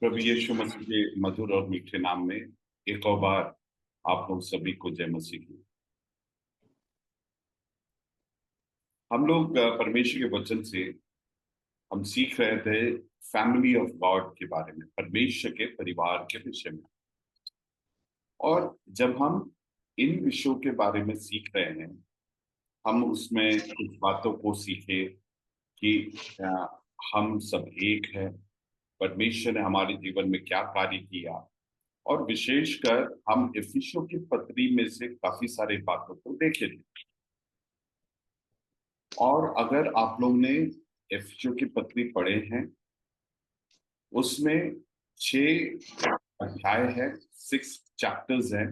प्रभु यीशु मसीह के मधुर और मीठे नाम में एक और बार आप लोग सभी को जय मसीह की। हम लोग परमेश्वर के वचन से हम सीख रहे थे फैमिली ऑफ गॉड के बारे में, परमेश्वर के परिवार के विषय में। और जब हम इन विषयों के बारे में सीख रहे हैं, हम उसमें कुछ बातों को सीखे कि हम सब एक है, परमेश्वर ने हमारे जीवन में क्या कार्य किया। और विशेषकर हम इफिसियों की पत्री में से काफी सारे बातों को देखे थे। और अगर आप लोग ने इफिसियों की पत्री पढ़े हैं, उसमें 6 अध्याय है, 6 चैप्टर्स हैं।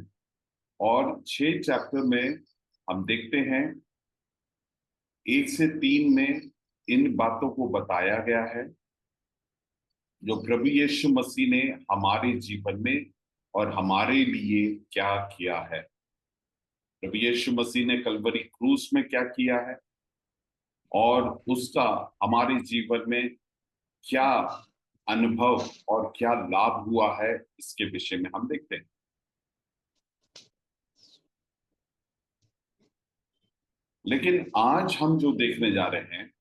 और 6 चैप्टर में हम देखते हैं 1 से 3 में इन बातों को बताया गया है जो प्रभु यीशु मसीह ने हमारे जीवन में और हमारे लिए क्या किया है। प्रभु यीशु मसीह ने कलवरी क्रूस में क्या किया है और उसका हमारे जीवन में क्या अनुभव और क्या लाभ हुआ है, इसके विषय में हम देखते हैं। लेकिन आज हम जो देखने जा रहे हैं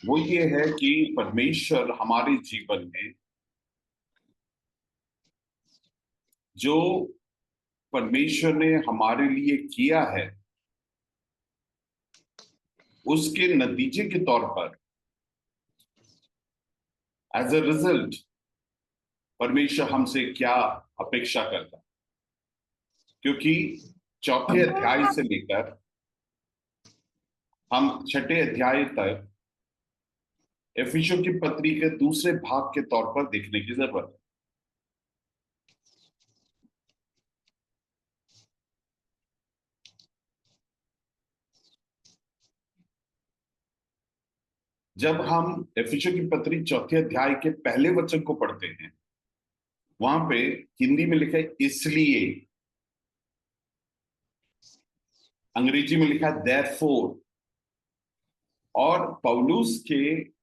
वो ये है कि परमेश्वर हमारे जीवन में जो परमेश्वर ने हमारे लिए किया है, उसके नतीजे के तौर पर एज अ रिजल्ट परमेश्वर हमसे क्या अपेक्षा करता है। क्योंकि 4 अध्याय से लेकर हम 6 अध्याय तक इफिसियों की पत्री के दूसरे भाग के तौर पर देखने की जरूरत है। जब हम इफिसियों की पत्री 4 अध्याय के पहले वचन को पढ़ते हैं, वहां पे हिंदी में लिखा है इसलिए, अंग्रेजी में लिखा है देयरफॉर। और पौलुस के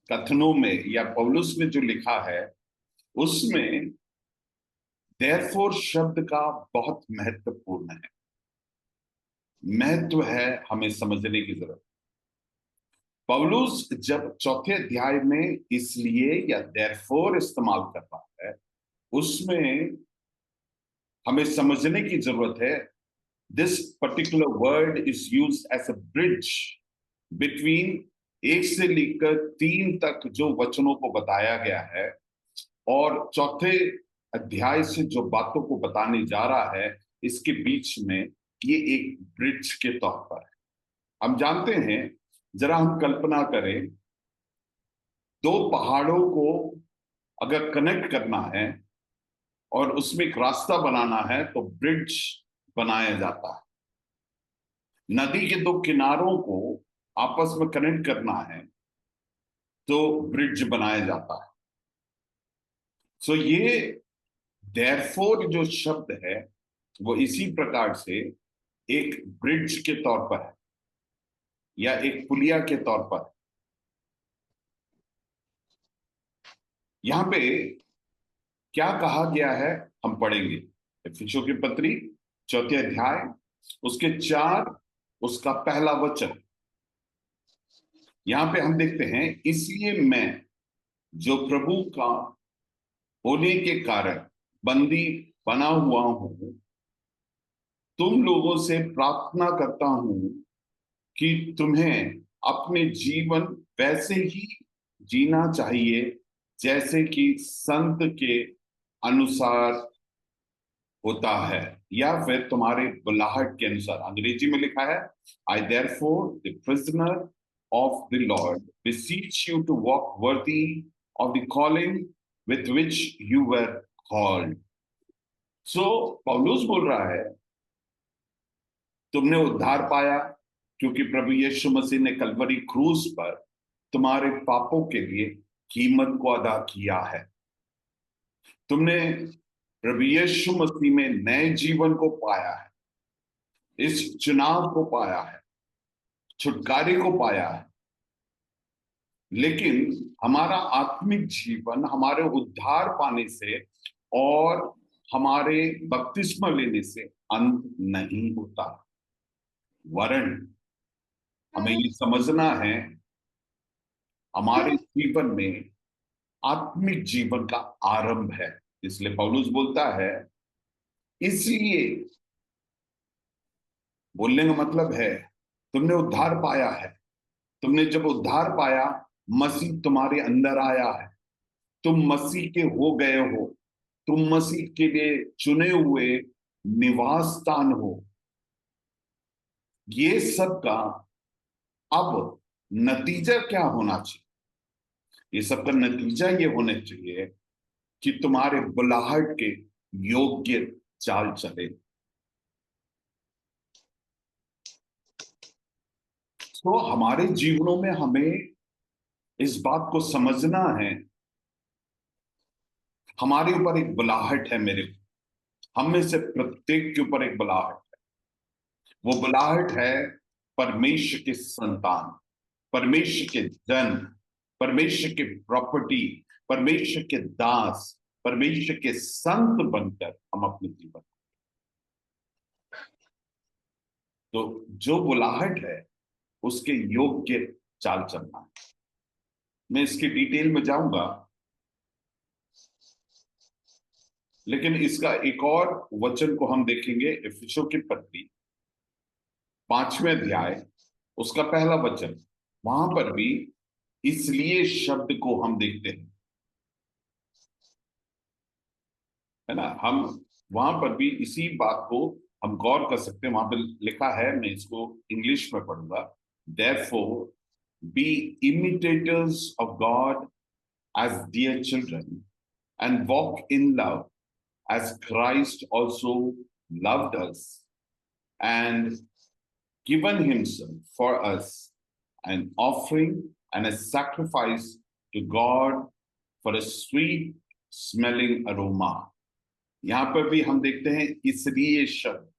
कथनों में या पौलुस ने जो लिखा है उसमें देयरफॉर शब्द का बहुत महत्वपूर्ण है, महत्व है, हमें समझने की जरूरत। पौलुस जब 4 अध्याय में इसलिए या देयरफॉर इस्तेमाल करता है, उसमें हमें समझने की जरूरत है this particular word is use as a bridge between 1 से लेकर 3 तक जो वचनों को बताया गया है और 4 अध्याय से जो बातों को बताने जा रहा है, इसके बीच में ये एक ब्रिज के तौर पर है। हम जानते हैं, जरा हम कल्पना करें, 2 पहाड़ों को अगर कनेक्ट करना है और उसमें एक रास्ता बनाना है तो ब्रिज बनाया जाता है। नदी के 2 किनारों को आपस में कनेक्ट करना है तो ब्रिज बनाया जाता है। सो ये देयरफॉर जो शब्द है वो इसी प्रकार से एक ब्रिज के तौर पर है या एक पुलिया के तौर पर है। यहां पे क्या कहा गया है हम पढ़ेंगे। इफिसियों की पत्री 4 अध्याय उसके 4, उसका पहला वचन। यहां पे हम देखते हैं इसलिए मैं जो प्रभु का होने के कारण बंदी बना हुआ हूं, तुम लोगों से प्रार्थना करता हूं कि तुम्हें अपने जीवन वैसे ही जीना चाहिए जैसे कि संत के अनुसार होता है, या फिर तुम्हारे बुलाहट के अनुसार। अंग्रेजी में लिखा है I therefore the prisoner of the Lord beseech you to walk worthy of the calling with which you were called। सो पौलुस बोल रहा है तुमने उद्धार पाया क्योंकि प्रभु यीशु मसीह ने कलवरी क्रूस पर तुम्हारे पापों के लिए कीमत को अदा किया है। तुमने प्रभु यीशु मसीह में नए जीवन को पाया है, इस चुनाव को पाया है, छुटकारे को पाया है। लेकिन हमारा आत्मिक जीवन हमारे उद्धार पाने से और हमारे बपतिस्मा लेने से अंत नहीं होता, वरन हमें ये समझना है हमारे जीवन में आत्मिक जीवन का आरंभ है। इसलिए पौलुस बोलता है, इसलिए बोलने का मतलब है तुमने उद्धार पाया है। तुमने जब उद्धार पाया, मसीह तुम्हारे अंदर आया है, तुम मसीह के हो गए हो, तुम मसीह के लिए चुने हुए निवास स्थान हो। ये सब का अब नतीजा क्या होना चाहिए? ये सब का नतीजा ये होना चाहिए कि तुम्हारे बुलाहट के योग्य चाल चले। तो हमारे जीवनों में हमें इस बात को समझना है, हमारे ऊपर एक बुलाहट है। मेरे हम में से प्रत्येक के ऊपर एक बुलाहट है। वो बुलाहट है परमेश्वर के संतान, परमेश्वर के जन, परमेश्वर के प्रॉपर्टी, परमेश्वर के दास, परमेश्वर के संत बनकर हम अपने जीवन। तो जो बुलाहट है उसके योग्य चाल चलना है। मैं इसकी डिटेल में जाऊंगा, लेकिन इसका एक और वचन को हम देखेंगे। इफिसियों की पत्री 5वें अध्याय उसका पहला वचन, वहां पर भी इसलिए शब्द को हम देखते हैं, है ना। हम वहां पर भी इसी बात को हम गौर कर सकते हैं। वहां पर लिखा है, मैं इसको इंग्लिश में पढ़ूंगा। Therefore, be imitators of God as dear children, and walk in love, as Christ also loved us and given himself for us, an offering and a sacrifice to God for a sweet smelling aroma. यहां पर भी हम देखते हैं इसलिए शब्द।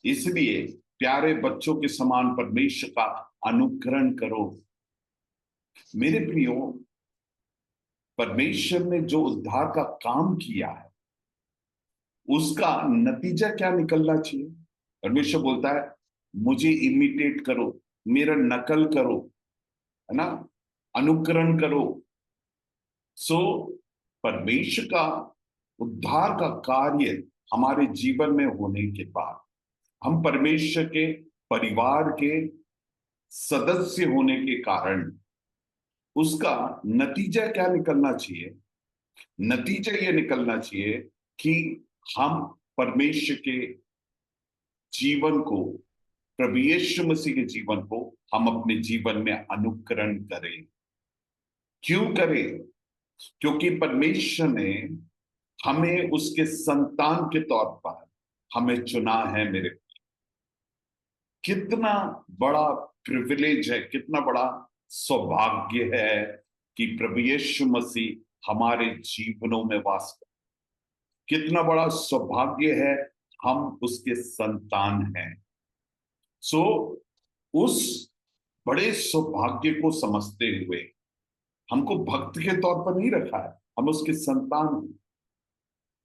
इसलिए प्यारे बच्चों के समान परमेश्वर का अनुकरण करो। मेरे प्रियो, परमेश्वर ने जो उद्धार का काम किया है उसका नतीजा क्या निकलना चाहिए? परमेश्वर बोलता है मुझे इमिटेट करो, मेरा नकल करो, है ना, अनुकरण करो। सो परमेश्वर का उद्धार का कार्य हमारे जीवन में होने के बाद हम परमेश्वर के परिवार के सदस्य होने के कारण उसका नतीजा क्या निकलना चाहिए? नतीजा ये निकलना चाहिए कि हम परमेश्वर के जीवन को, प्रभु यीशु मसीह के जीवन को हम अपने जीवन में अनुकरण करें। क्यों करें? क्योंकि परमेश्वर ने हमें उसके संतान के तौर पर हमें चुना है। मेरे कितना बड़ा प्रिविलेज है, कितना बड़ा सौभाग्य है कि प्रभु यीशु मसीह हमारे जीवनों में वास कर। कितना बड़ा सौभाग्य है, हम उसके संतान हैं। सो उस बड़े सौभाग्य को समझते हुए हमको भक्त के तौर पर नहीं रखा है, हम उसके संतान हैं।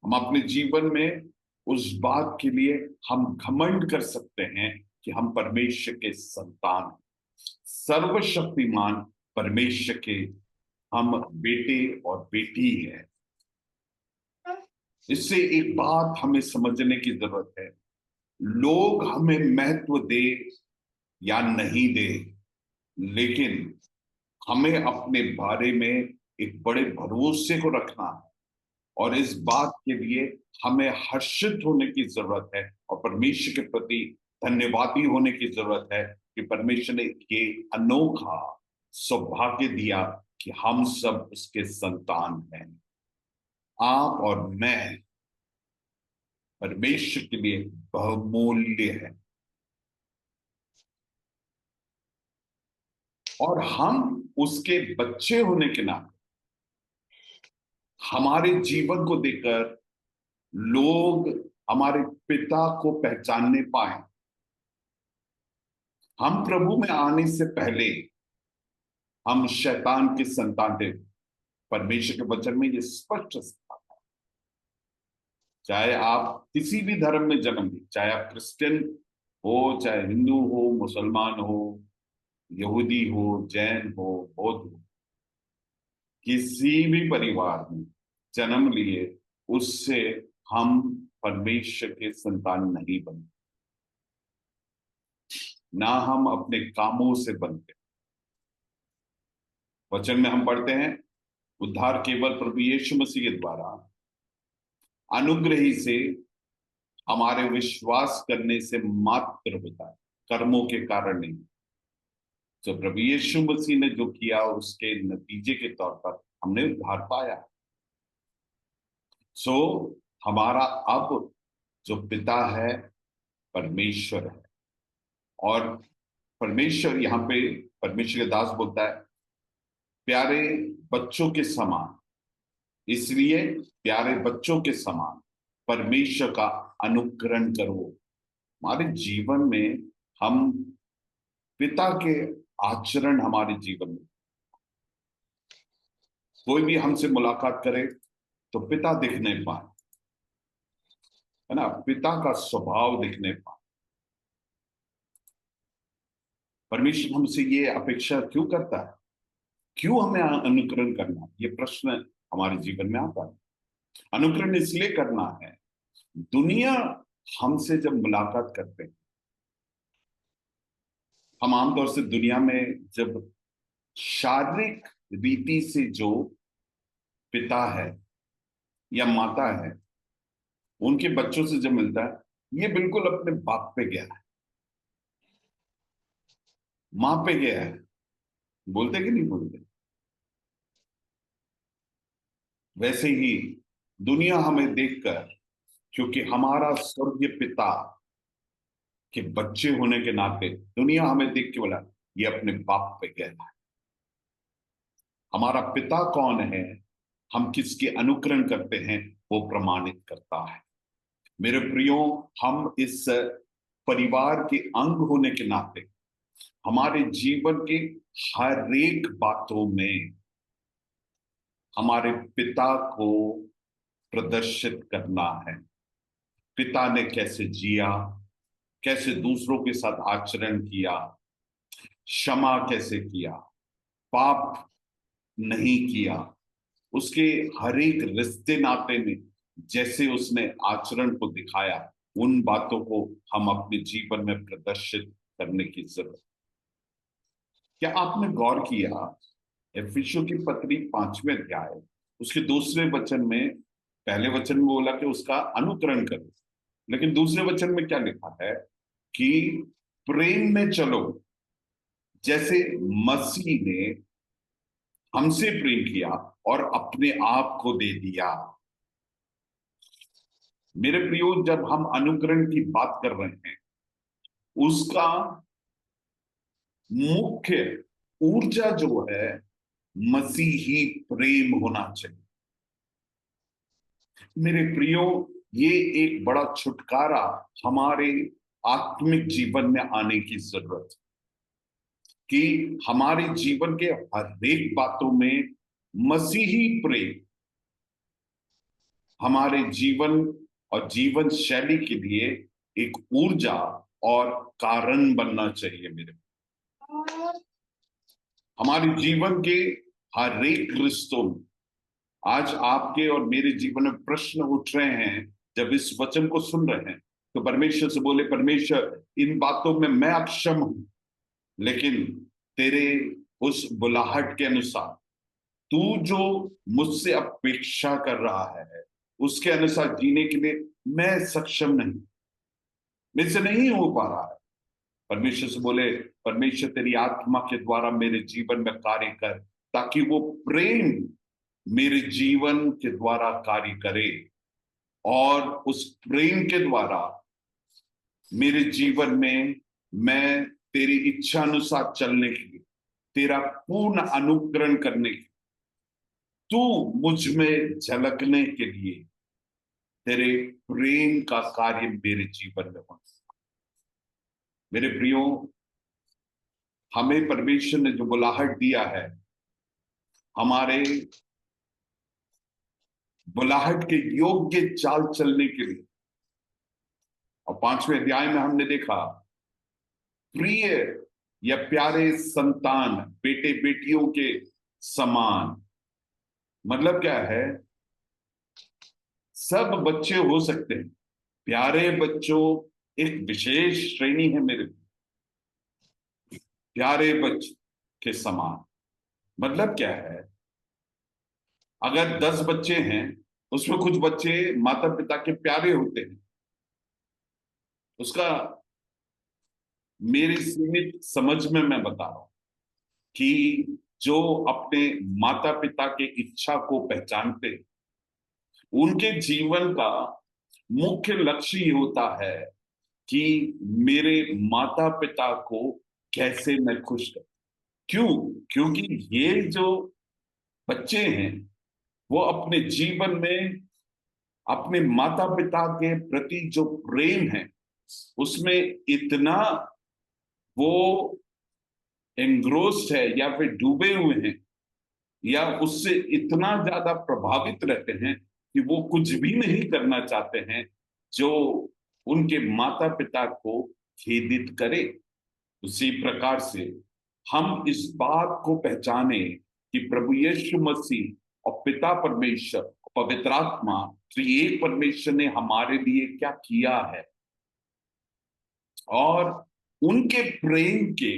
हम अपने जीवन में उस बात के लिए हम घमंड कर सकते हैं कि हम परमेश्वर के संतान हैं, सर्वशक्तिमान परमेश्वर के हम बेटे और बेटी हैं। इससे एक बात हमें समझने की जरूरत है, लोग हमें महत्व दे या नहीं दे, लेकिन हमें अपने बारे में एक बड़े भरोसे को रखना है और इस बात के लिए हमें हर्षित होने की जरूरत है और परमेश्वर के प्रति धन्यवादी होने की जरूरत है कि परमेश्वर ने ये अनोखा सौभाग्य दिया कि हम सब उसके संतान हैं। आप और मैं परमेश्वर के लिए बहुमूल्य है और हम उसके बच्चे होने के नाते हमारे जीवन को देखकर लोग हमारे पिता को पहचानने पाए। हम प्रभु में आने से पहले हम शैतान के संतान थे। परमेश्वर के वचन में ये स्पष्ट है। चाहे आप किसी भी धर्म में जन्म लें, चाहे आप क्रिश्चियन हो, चाहे हिंदू हो, मुसलमान हो, यहूदी हो, जैन हो, बौद्ध हो, किसी भी परिवार में जन्म लिए, उससे हम परमेश्वर के संतान नहीं बनते, ना हम अपने कामों से बनते। वचन में हम पढ़ते हैं, उद्धार केवल प्रभु यीशु मसीह के द्वारा अनुग्रह ही से हमारे विश्वास करने से मात्र होता है, कर्मों के कारण नहीं। जो प्रभु यीशु मसीह ने जो किया, उसके नतीजे के तौर पर हमने उद्धार पाया। सो हमारा अब जो पिता है परमेश्वर है। और परमेश्वर, यहाँ पे परमेश्वर के दास बोलता है, प्यारे बच्चों के समान, इसलिए प्यारे बच्चों के समान परमेश्वर का अनुकरण करो। हमारे जीवन में हम पिता के आचरण, हमारे जीवन में कोई भी हमसे मुलाकात करे तो पिता दिखने पाए, है ना, पिता का स्वभाव दिखने पाए। परमेश्वर हमसे ये अपेक्षा क्यों करता है, क्यों हमें अनुकरण करना, ये प्रश्न हमारे जीवन में आता है। अनुकरण इसलिए करना है, दुनिया हमसे जब मुलाकात करते हैं, हम आमतौर से दुनिया में जब शारीरिक रीति से जो पिता है या माता है उनके बच्चों से जब मिलता है, ये बिल्कुल अपने बाप पे गया है, मां पे गया है, बोलते कि नहीं बोलते। वैसे ही दुनिया हमें देखकर, क्योंकि हमारा स्वर्गीय पिता के बच्चे होने के नाते दुनिया हमें देख के बोला, ये अपने बाप पे गया है। हमारा पिता कौन है, हम किसके अनुकरण करते हैं, वो प्रमाणित करता है। मेरे प्रियो, हम इस परिवार के अंग होने के नाते हमारे जीवन के हर एक बातों में हमारे पिता को प्रदर्शित करना है। पिता ने कैसे जिया, कैसे दूसरों के साथ आचरण किया, क्षमा कैसे किया, पाप नहीं किया, उसके हर एक रिश्ते नाते में जैसे उसने आचरण को दिखाया, उन बातों को हम अपने जीवन में प्रदर्शित करने की जरूरत। क्या आपने गौर किया, एफिसियों की पत्री 5वें अध्याय उसके दूसरे वचन में, पहले वचन में बोला कि उसका अनुकरण करो, लेकिन दूसरे वचन में क्या लिखा है कि प्रेम में चलो जैसे मसीह ने हमसे प्रेम किया और अपने आप को दे दिया। मेरे प्रियो, जब हम अनुकरण की बात कर रहे हैं, उसका मुख्य ऊर्जा जो है मसीही प्रेम होना चाहिए। मेरे प्रियो, ये एक बड़ा छुटकारा हमारे आत्मिक जीवन में आने की जरूरत है कि हमारे जीवन के हर एक बातों में मसीही प्रेम हमारे जीवन और जीवन शैली के लिए एक ऊर्जा और कारण बनना चाहिए। मेरे, हमारे जीवन के हर एक रिश्तों में आज आपके और मेरे जीवन में प्रश्न उठ रहे हैं। जब इस वचन को सुन रहे हैं तो परमेश्वर से बोले, परमेश्वर इन बातों में मैं अक्षम हूं, लेकिन तेरे उस बुलाहट के अनुसार तू जो मुझसे अपेक्षा कर रहा है उसके अनुसार जीने के लिए मैं सक्षम नहीं, मेरे से नहीं हो पा रहा है। परमेश्वर से बोले, परमेश्वर तेरी आत्मा के द्वारा मेरे जीवन में कार्य कर, ताकि वो प्रेम मेरे जीवन के द्वारा कार्य करे और उस प्रेम के द्वारा मेरे जीवन में मैं तेरी इच्छा अनुसार चलने के लिए, तेरा पूर्ण अनुकरण करने के लिए, तू मुझ में झलकने के लिए तेरे प्रेम का कार्य मेरे जीवन में होना। मेरे प्रियो, हमें परमेश्वर ने जो बुलाहट दिया है, हमारे बुलाहट के योग्य चाल चलने के लिए। और 5वें अध्याय में हमने देखा, प्रिय या प्यारे संतान, बेटे बेटियों के समान। मतलब क्या है? सब बच्चे हो सकते हैं, प्यारे बच्चों एक विशेष श्रेणी है मेरे, प्यारे बच्चे के समान। मतलब क्या है? अगर 10 बच्चे हैं, उसमें कुछ बच्चे माता पिता के प्यारे होते हैं, उसका मेरी सीमित समझ में मैं बता रहा हूं कि जो अपने माता पिता के इच्छा को पहचानते हैं, उनके जीवन का मुख्य लक्ष्य ये होता है कि मेरे माता पिता को कैसे मैं खुश करूं। क्यों? क्योंकि ये जो बच्चे हैं, वो अपने जीवन में अपने माता पिता के प्रति जो प्रेम है, उसमें इतना वो एंग्रोस्ड है या फिर डूबे हुए हैं, या उससे इतना ज्यादा प्रभावित रहते हैं कि वो कुछ भी नहीं करना चाहते हैं जो उनके माता पिता को खेदित करे। उसी प्रकार से हम इस बात को पहचाने कि प्रभु यीशु मसीह और पिता परमेश्वर, पवित्र आत्मा, त्रिएक परमेश्वर ने हमारे लिए क्या किया है, और उनके प्रेम के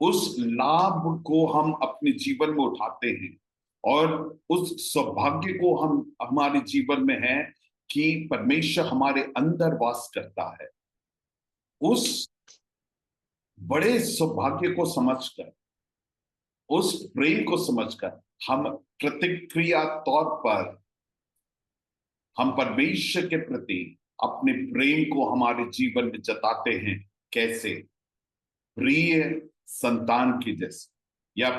उस लाभ को हम अपने जीवन में उठाते हैं, और उस सौभाग्य को हम हमारे जीवन में है कि परमेश्वर हमारे अंदर वास करता है। उस बड़े सौभाग्य को समझकर, उस प्रेम को समझकर हम प्रतिक्रिया तौर पर हम परमेश्वर के प्रति अपने प्रेम को हमारे जीवन में जताते हैं। कैसे? प्रिय संतान की जैसे, या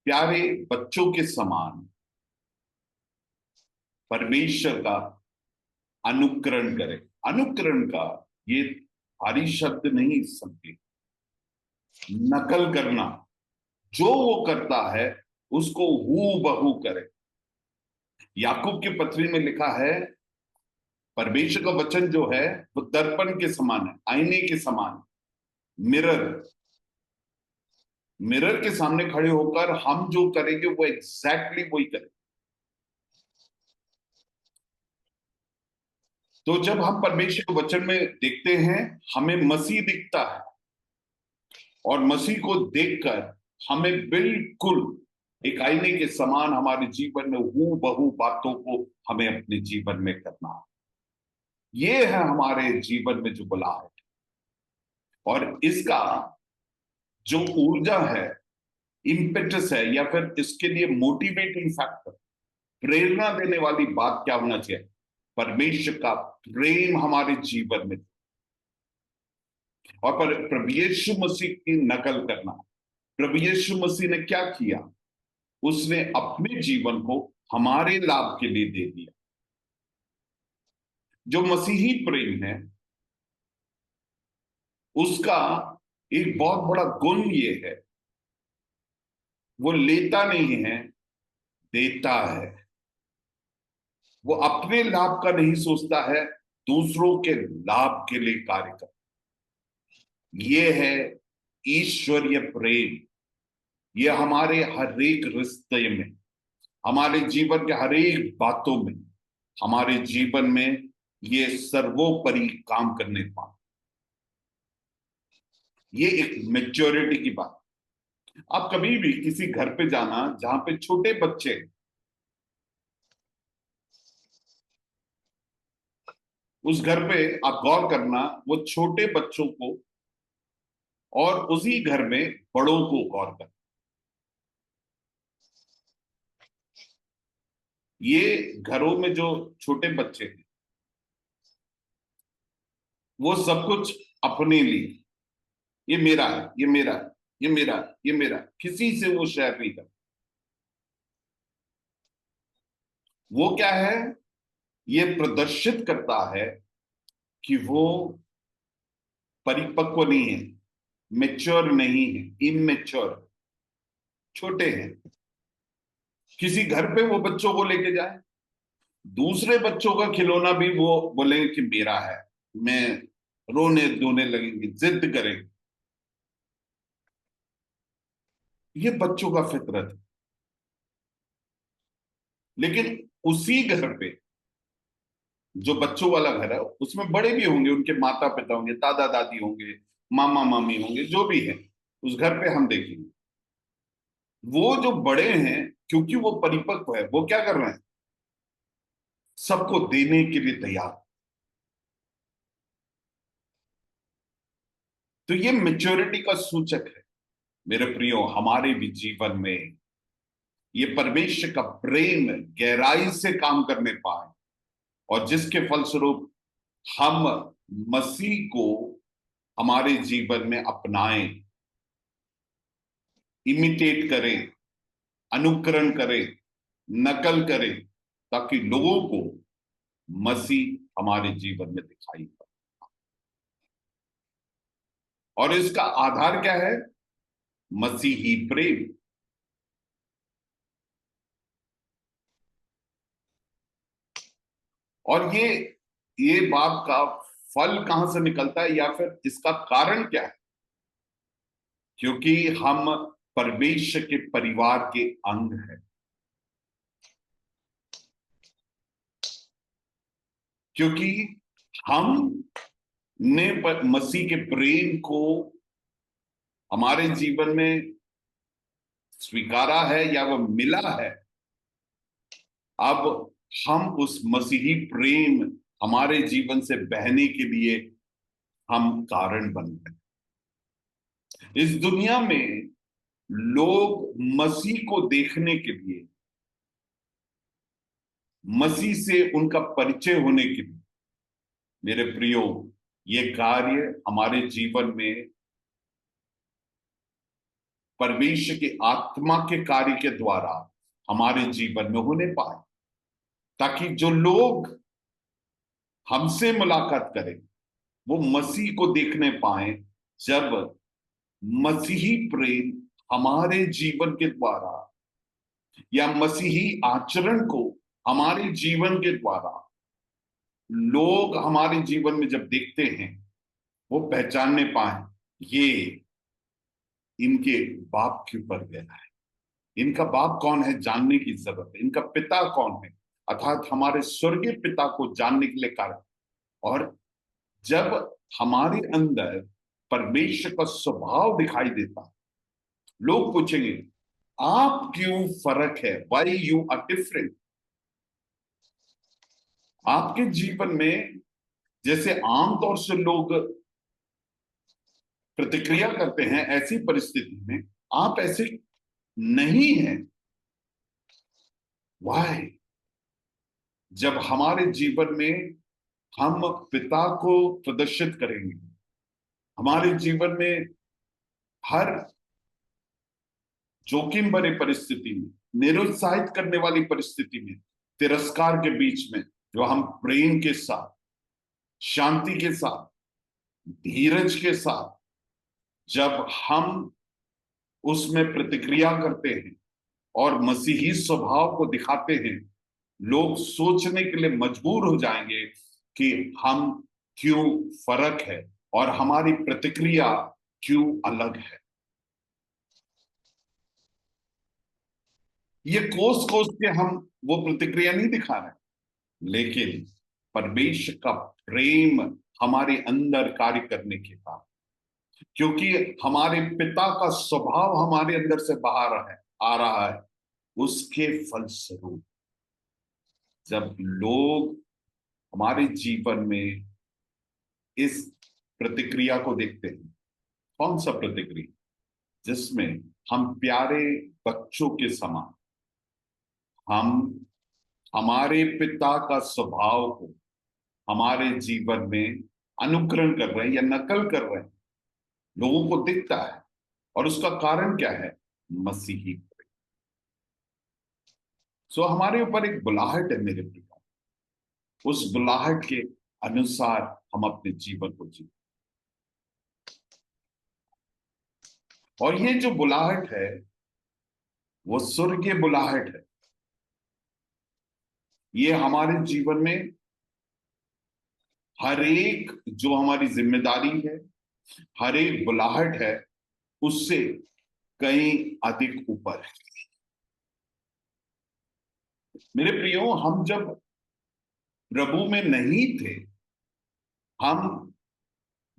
प्यारे बच्चों के समान परमेश्वर का अनुकरण करें। अनुकरण का ये भारी शब्द नहीं समझे, नकल करना। जो वो करता है उसको हू बहू करे। याकूब की पत्री में लिखा है, परमेश्वर का वचन जो है वो दर्पण के समान है, आईने के समान। मिरर, मिरर के सामने खड़े होकर हम जो करेंगे वो एग्जैक्टली वही करेंगे। तो जब हम परमेश्वर के वचन में देखते हैं, हमें मसीह दिखता है, और मसीह को देखकर हमें बिल्कुल एक आईने के समान हमारे जीवन में हू बहू बातों को हमें अपने जीवन में करना है। ये है हमारे जीवन में जो बुलाहट, और इसका जो ऊर्जा है, इम्पेटस है, या फिर इसके लिए मोटिवेटिंग फैक्टर, प्रेरणा देने वाली बात क्या होना चाहिए? परमेश्वर का प्रेम हमारे जीवन में, और पर प्रभु यीशु मसीह की नकल करना। प्रभु यीशु मसीह ने क्या किया? उसने अपने जीवन को हमारे लाभ के लिए दे दिया। जो मसीही प्रेम है, उसका एक बहुत बड़ा गुण ये है, वो लेता नहीं है, देता है। वो अपने लाभ का नहीं सोचता है, दूसरों के लाभ के लिए कार्य करता। ये है ईश्वरीय प्रेम। ये हमारे हर एक रिश्ते में, हमारे जीवन के हर एक बातों में, हमारे जीवन में ये सर्वोपरि काम करने पाए। ये एक मेच्योरिटी की बात। आप कभी भी किसी घर पे जाना जहां पे छोटे बच्चे, उस घर पे आप गौर करना, वो छोटे बच्चों को और उसी घर में बड़ों को गौर करना। ये घरों में जो छोटे बच्चे हैं, वो सब कुछ अपने लिए, ये मेरा है, ये मेरा है, ये मेरा है, ये मेरा है, किसी से वो शेयर नहीं करता। वो क्या है? ये प्रदर्शित करता है कि वो परिपक्व नहीं है, मेच्योर नहीं है, इमेच्योर, छोटे हैं। किसी घर पे वो बच्चों को लेके जाए, दूसरे बच्चों का खिलौना भी वो बोलेंगे कि मेरा है, मैं, रोने धोने लगेंगे, जिद करेंगे। ये बच्चों का फितरत है। लेकिन उसी घर पे, जो बच्चों वाला घर है, उसमें बड़े भी होंगे, उनके माता पिता होंगे, दादा दादी होंगे, मामा मामी होंगे, जो भी है, उस घर पे हम देखेंगे वो जो बड़े हैं, क्योंकि वो परिपक्व है, वो क्या कर रहे हैं, सबको देने के लिए तैयार। तो ये मेच्योरिटी का सूचक है। मेरे प्रियो, हमारे भी जीवन में ये परमेश्वर का प्रेम गहराई से काम करने पाए, और जिसके फलस्वरूप हम मसीह को हमारे जीवन में अपनाएं, इमिटेट करें, अनुकरण करें, नकल करें, ताकि लोगों को मसीह हमारे जीवन में दिखाई पड़े। और इसका आधार क्या है? मसीही प्रेम। और ये बात का फल कहां से निकलता है, या फिर इसका कारण क्या है? क्योंकि हम परमेश्वर के परिवार के अंग हैं। क्योंकि हम ने मसीह के प्रेम को हमारे जीवन में स्वीकारा है, या वह मिला है। अब हम उस मसीही प्रेम हमारे जीवन से बहने के लिए हम कारण बन गए। इस दुनिया में लोग मसीह को देखने के लिए, मसीह से उनका परिचय होने के लिए, मेरे प्रियो, ये कार्य हमारे जीवन में परमेश्वर की आत्मा के कार्य के द्वारा हमारे जीवन में होने पाए, ताकि जो लोग हमसे मुलाकात करें वो मसीह को देखने पाए। जब मसीही प्रेम हमारे जीवन के द्वारा, या मसीही आचरण को हमारे जीवन के द्वारा लोग हमारे जीवन में जब देखते हैं, वो पहचानने पाए, ये इनके बाप के ऊपर गया है। इनका बाप कौन है जानने की जरूरत है, इनका पिता कौन है, अर्थात हमारे स्वर्गीय पिता को जानने के लिए कारण। और जब हमारे अंदर परमेश्वर का स्वभाव दिखाई देता है, लोग पूछेंगे, आप क्यों फर्क है, वाई यू आर डिफरेंट। आपके जीवन में जैसे आमतौर से लोग प्रतिक्रिया करते हैं, ऐसी परिस्थिति में आप ऐसे नहीं हैं। वाई? जब हमारे जीवन में हम पिता को प्रदर्शित करेंगे, हमारे जीवन में हर जोखिम भरे परिस्थिति में, निरुत्साहित करने वाली परिस्थिति में, तिरस्कार के बीच में, जो हम प्रेम के साथ, शांति के साथ, धीरज के साथ जब हम उसमें प्रतिक्रिया करते हैं और मसीही स्वभाव को दिखाते हैं, लोग सोचने के लिए मजबूर हो जाएंगे कि हम क्यों फर्क है और हमारी प्रतिक्रिया क्यों अलग है। ये कोस कोस के हम वो प्रतिक्रिया नहीं दिखा रहे, लेकिन परमेश्वर का प्रेम हमारे अंदर कार्य करने के बाद, क्योंकि हमारे पिता का स्वभाव हमारे अंदर से बाहर है, आ रहा है, उसके फलस्वरूप जब लोग हमारे जीवन में इस प्रतिक्रिया को देखते हैं, कौन सा प्रतिक्रिया? जिसमें हम प्यारे बच्चों के समान, हम हमारे पिता का स्वभाव को हमारे जीवन में अनुकरण कर रहे हैं या नकल कर रहे हैं, लोगों को दिखता है। और उसका कारण क्या है? मसीही प्रेम। सो हमारे ऊपर एक बुलाहट है मेरे पिता, उस बुलाहट के अनुसार हम अपने जीवन को जी। और ये जो बुलाहट है वो स्वर्गीय बुलाहट है। ये हमारे जीवन में हर एक जो हमारी जिम्मेदारी है, हर एक बुलाहट है, उससे कहीं अधिक ऊपर है। मेरे प्रियो, हम जब प्रभु में नहीं थे, हम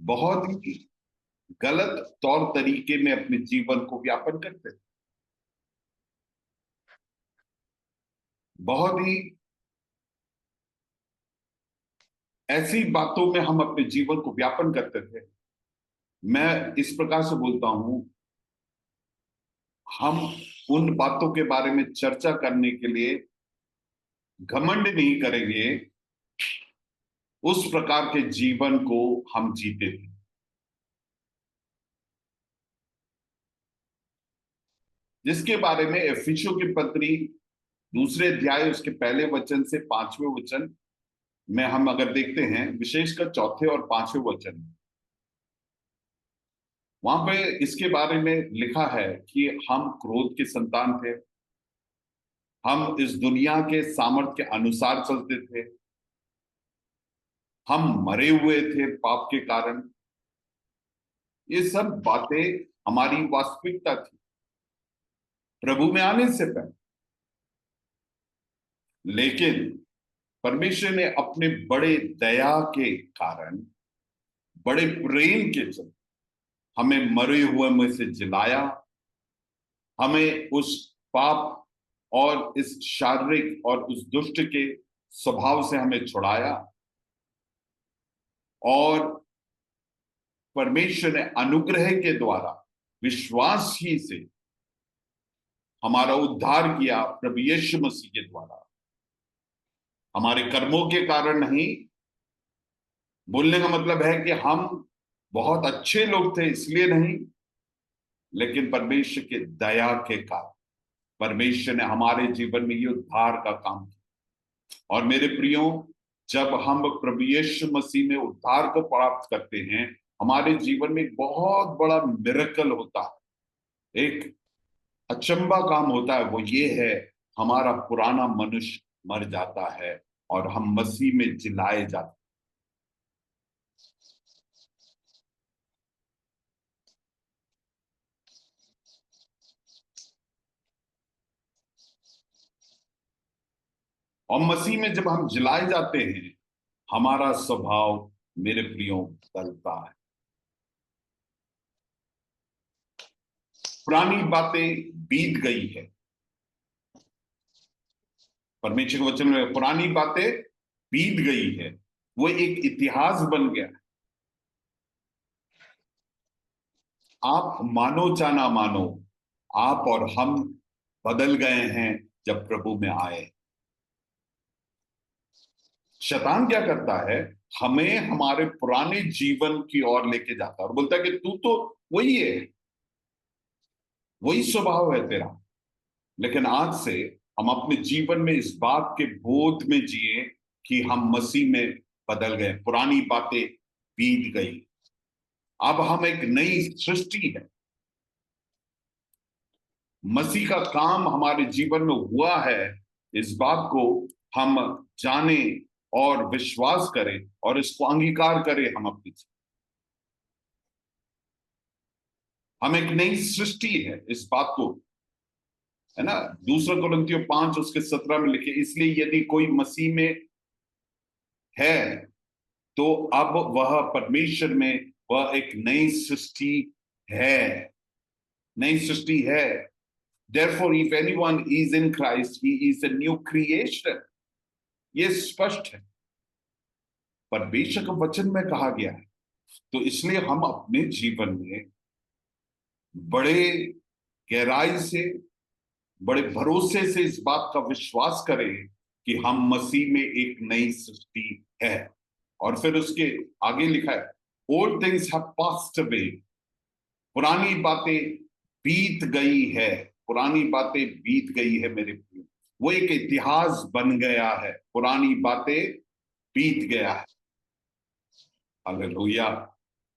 बहुत ही गलत तौर तरीके में अपने जीवन को व्यापन करते थे। बहुत ही ऐसी बातों में हम अपने जीवन को व्यापन करते थे। मैं इस प्रकार से बोलता हूं, हम उन बातों के बारे में चर्चा करने के लिए घमंड नहीं करेंगे, उस प्रकार के जीवन को हम जीते थे। जिसके बारे में इफिसियों की पत्री दूसरे अध्याय उसके पहले वचन से पांचवें वचन में हम अगर देखते हैं, विशेषकर चौथे और पांचवें वचन, वहां पे इसके बारे में लिखा है कि हम क्रोध के संतान थे, हम इस दुनिया के सामर्थ्य के अनुसार चलते थे, हम मरे हुए थे पाप के कारण। ये सब बातें हमारी वास्तविकता थी प्रभु में आने से पहले। लेकिन परमेश्वर ने अपने बड़े दया के कारण, बड़े प्रेम के चलते हमें मरे हुए में से जिलाया, हमें उस पाप और इस शारीरिक और उस दुष्ट के स्वभाव से हमें छुड़ाया, और परमेश्वर ने अनुग्रह के द्वारा विश्वास ही से हमारा उद्धार किया प्रभु यीशु मसीह के द्वारा। हमारे कर्मों के कारण नहीं। बोलने का मतलब है कि हम बहुत अच्छे लोग थे इसलिए नहीं, लेकिन परमेश्वर के दया के कारण परमेश्वर ने हमारे जीवन में ये उद्धार का काम किया। और मेरे प्रियो, जब हम प्रभु यीशु मसीह में उद्धार को प्राप्त करते हैं, हमारे जीवन में एक बहुत बड़ा मिरेकल होता है, एक अचंबा काम होता है। वो ये है, हमारा पुराना मनुष्य मर जाता है और हम मसीह में जिलाए जाते हैं। और मसीह में जब हम जिलाए जाते हैं, हमारा स्वभाव, मेरे प्रियो, बदलता है। पुरानी बातें बीत गई है। परमेश्वर के वचन में पुरानी बातें बीत गई है, वो एक इतिहास बन गया। आप मानो चाहे ना मानो, आप और हम बदल गए हैं जब प्रभु में आए। शैतान क्या करता है, हमें हमारे पुराने जीवन की ओर लेके जाता है और बोलता है कि तू तो वही है, वही स्वभाव है तेरा। लेकिन आज से हम अपने जीवन में इस बात के बोध में जिए कि हम मसीह में बदल गए, पुरानी बातें बीत गई, अब हम एक नई सृष्टि है। मसीह का काम हमारे जीवन में हुआ है, इस बात को हम जाने और विश्वास करें और इसको अंगीकार करें। हम अपनी, हम एक नई सृष्टि है, इस बात को, है ना, दूसरा कुरिन्थियों 5 उसके 17 में लिखे, इसलिए यदि कोई मसीह में है तो अब वह परमेश्वर में, वह एक नई सृष्टि है, नई सृष्टि है। Therefore, if anyone is in Christ, he is a new creation. ये स्पष्ट है, परमेश्वर के वचन में कहा गया है। तो इसलिए हम अपने जीवन में बड़े गहराई से, बड़े भरोसे से इस बात का विश्वास करें कि हम मसीह में एक नई सृष्टि है। और फिर उसके आगे लिखा है, old things have passed away, पुरानी बातें बीत गई है, पुरानी बातें बीत गई है मेरे प्रिय। वो एक इतिहास बन गया है, पुरानी बातें बीत गया है। हालेलुया।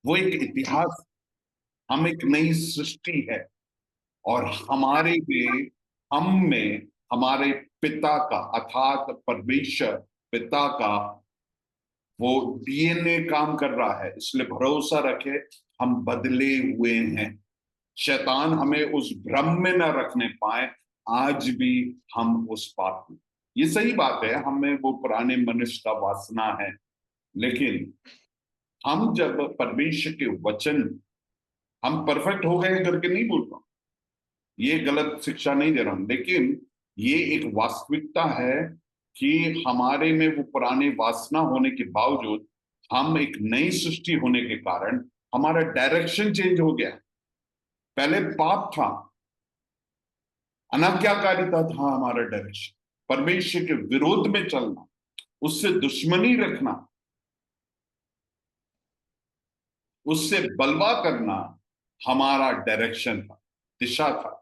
वो एक इतिहास, हम एक नई सृष्टि है, और हमारे में, हम में हमारे पिता का, अर्थात परमेश्वर पिता का वो डीएनए काम कर रहा है। इसलिए भरोसा रखे, हम बदले हुए हैं। शैतान हमें उस भ्रम में न रखने पाए। आज भी हम उस बात में, ये सही बात है, हमें वो पुराने मनुष्य का वासना है, लेकिन हम जब परमेश्वर के वचन, हम परफेक्ट हो गए करके नहीं बोल रहा हूं, ये गलत शिक्षा नहीं दे रहा हूं, लेकिन ये एक वास्तविकता है कि हमारे में वो पुराने वासना होने के बावजूद, हम एक नई सृष्टि होने के कारण हमारा डायरेक्शन चेंज हो गया। पहले पाप था, अनाज्ञाकारिता था हमारा डायरेक्शन, परमेश्वर के विरोध में चलना, उससे दुश्मनी रखना, उससे बलवा करना हमारा डायरेक्शन था, दिशा था।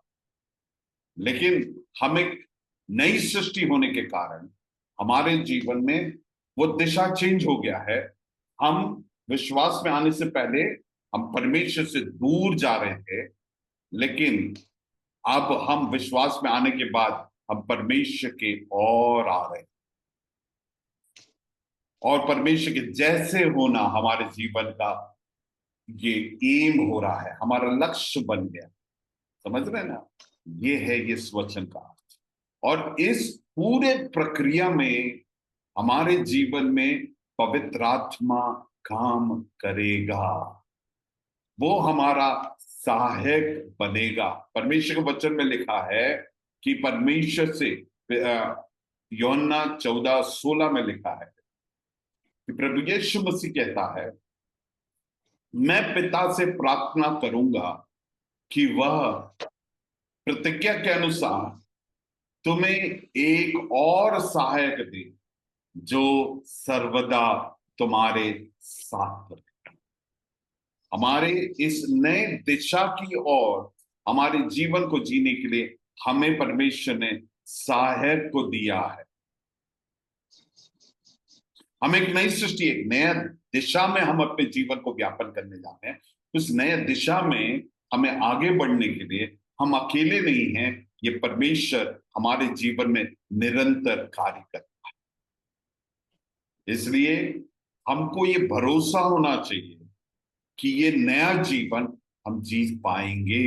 लेकिन हम एक नई सृष्टि होने के कारण हमारे जीवन में वो दिशा चेंज हो गया है। हम विश्वास में आने से पहले हम परमेश्वर से दूर जा रहे थे, लेकिन अब हम विश्वास में आने के बाद हम परमेश्वर के और आ रहे हैं, और परमेश्वर के जैसे होना हमारे जीवन का ये एम हो रहा है, हमारा लक्ष्य बन गया। समझ रहे हैं ना? ये है इस वचन का अर्थ। और इस पूरे प्रक्रिया में हमारे जीवन में पवित्र आत्मा काम करेगा, वो हमारा सहायक बनेगा। परमेश्वर के वचन में लिखा है कि परमेश्वर से, यूहन्ना 14:16 में लिखा है कि प्रभु यीशु मसीह कहता है, मैं पिता से प्रार्थना करूंगा कि वह प्रतिज्ञा के अनुसार तुम्हें एक और सहायक दे, जो सर्वदा तुम्हारे साथ रहे। हमारे इस नए दिशा की ओर हमारे जीवन को जीने के लिए हमें परमेश्वर ने सहायक को दिया है। हम एक नई सृष्टि, एक नया दिशा में हम अपने जीवन को व्यापन करने जा रहे हैं। उस नए दिशा में हमें आगे बढ़ने के लिए हम अकेले नहीं हैं, ये परमेश्वर हमारे जीवन में निरंतर कार्य करता है। इसलिए हमको ये भरोसा होना चाहिए कि ये नया जीवन हम जी पाएंगे,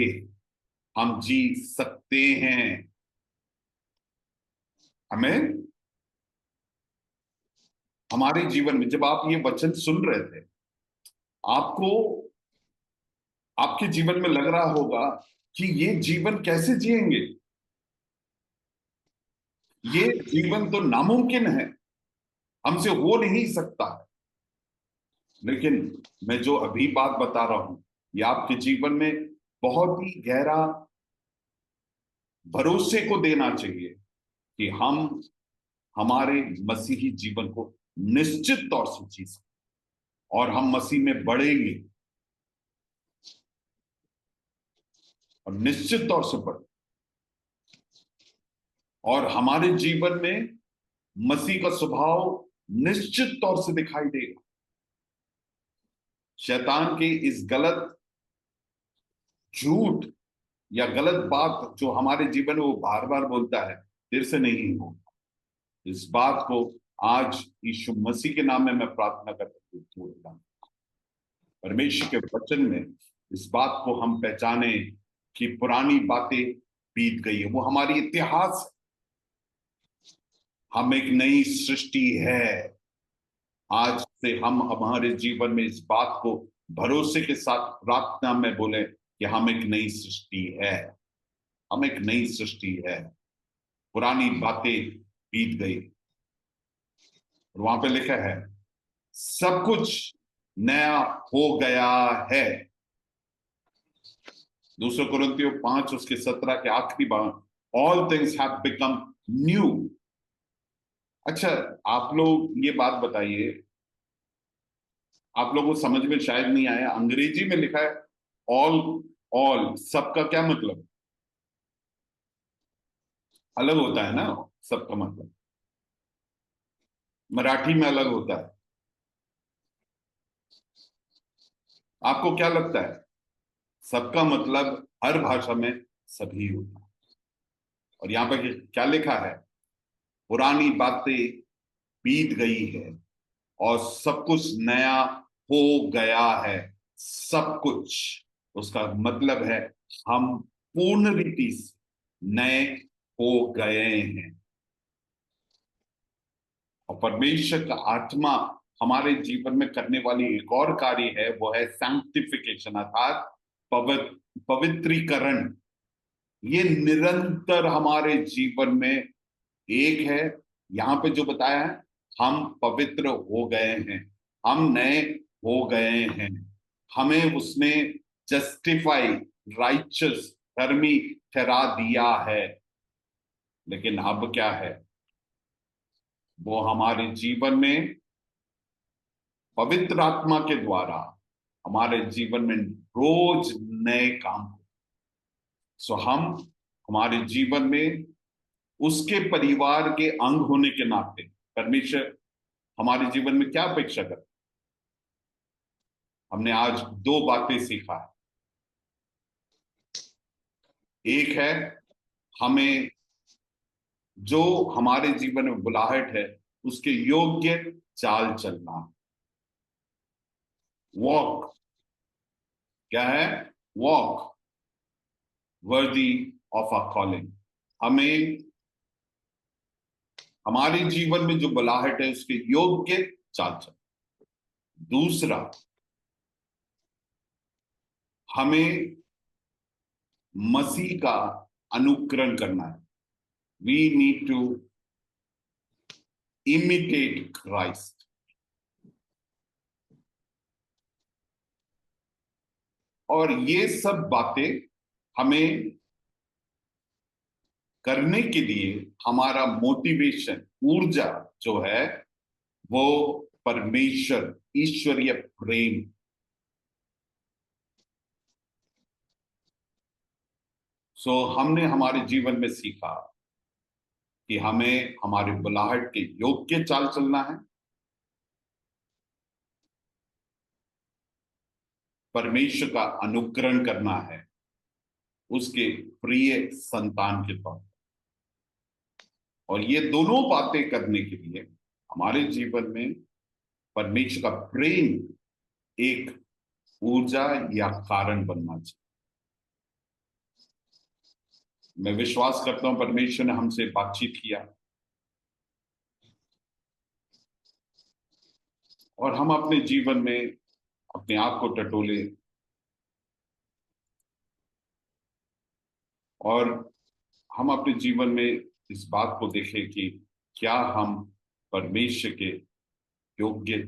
हम जी सकते हैं। हमें, हमारे जीवन में जब आप ये वचन सुन रहे थे, आपको, आपके जीवन में लग रहा होगा कि ये जीवन कैसे जिएंगे, ये जीवन तो नामुमकिन है, हमसे हो नहीं सकता है। लेकिन मैं जो अभी बात बता रहा हूं, ये आपके जीवन में बहुत ही गहरा भरोसे को देना चाहिए कि हम हमारे मसीही जीवन को निश्चित तौर से जी सकते, और हम मसीह में बढ़ेंगे, और निश्चित तौर से बढ़ेंगे, और हमारे जीवन में मसीह का स्वभाव निश्चित तौर से दिखाई देगा। शैतान के इस गलत, झूठ या गलत बात जो हमारे जीवन में वो बार बार बोलता है, देर से नहीं होगा। इस बात को आज यीशु मसीह के नाम में मैं प्रार्थना करता हूँ, परमेश्वर के वचन में इस बात को हम पहचाने कि पुरानी बातें बीत गई है, वो हमारी इतिहास है, हम एक नई सृष्टि है। आज से हम हमारे जीवन में इस बात को भरोसे के साथ प्रार्थना में बोले कि हम एक नई सृष्टि है, हम एक नई सृष्टि है, पुरानी बातें बीत गई। और वहां पे लिखा है सब कुछ नया हो गया है। दूसरे कुरिन्थियों 5 उसके 17 के आखिरी बार, all things have become new. अच्छा, आप लोग ये बात बताइए, आप लोगों को समझ में शायद नहीं आया, अंग्रेजी में लिखा है ऑल, ऑल सबका क्या मतलब, अलग होता है ना सबका मतलब, मराठी में अलग होता है। आपको क्या लगता है सबका मतलब हर भाषा में सभी होता है। और यहाँ पर क्या लिखा है? पुरानी बातें बीत गई है और सब कुछ नया हो गया है। सब कुछ, उसका मतलब है हम पूर्ण रीति से नए हो गए हैं। और परमेश्वर का आत्मा हमारे जीवन में करने वाली एक और कार्य है, वो है सैंक्टिफिकेशन, अर्थात पवित्रीकरण। ये निरंतर हमारे जीवन में एक है। यहाँ पे जो बताया है, हम पवित्र हो गए हैं, हम नए हो गए हैं, हमें उसने जस्टिफाई, राइचस, धर्मी ठहरा दिया है। लेकिन अब क्या है? वो हमारे जीवन में पवित्र आत्मा के द्वारा हमारे जीवन में रोज नए काम। सो हम हमारे जीवन में उसके परिवार के अंग होने के नाते परमेश्वर हमारे जीवन में क्या अपेक्षा करता है? हमने आज दो बातें सीखा है। एक है, हमें जो हमारे जीवन में बुलाहट है उसके योग्य चाल चलना। वॉक, क्या है? Walk worthy of a calling. हमें हमारे जीवन में जो बुलाहट है उसके योग्य चाल चलना। दूसरा, हमें मसीह का अनुकरण करना है। We need to imitate Christ. और ये सब बातें हमें करने के लिए हमारा मोटिवेशन, ऊर्जा जो है वो परमेश्वर, ईश्वरीय प्रेम। हमने हमारे जीवन में सीखा कि हमें हमारे बुलाहट के योग्य चाल चलना है, परमेश्वर का अनुकरण करना है उसके प्रिय संतान के तौर पर। और ये दोनों बातें करने के लिए हमारे जीवन में परमेश्वर का प्रेम एक ऊर्जा या कारण बनना चाहिए। मैं विश्वास करता हूं परमेश्वर ने हमसे बातचीत किया और हम अपने जीवन में अपने आप को टटोले और हम अपने जीवन में इस बात को देखें कि क्या हम परमेश्वर के योग्य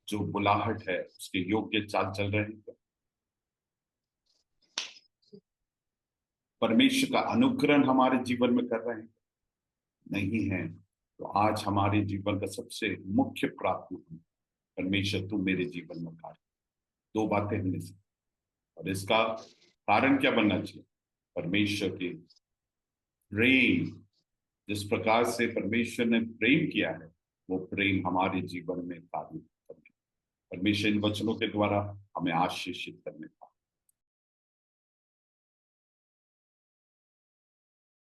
जो बुलाहट है उसके योग्य चाल चल रहे हैं। परमेश्वर का अनुकरण हमारे जीवन में कर रहे हैं, नहीं है तो आज हमारे जीवन का सबसे मुख्य प्राथमिकता, परमेश्वर तू मेरे जीवन में कार्य। दो बातें हमने सीखी और इसका कारण क्या बनना चाहिए? परमेश्वर के प्रेम। जिस प्रकार से परमेश्वर ने प्रेम किया है वो प्रेम हमारे जीवन में कार्य करने, परमेश्वर इन वचनों के द्वारा हमें आशीषित करने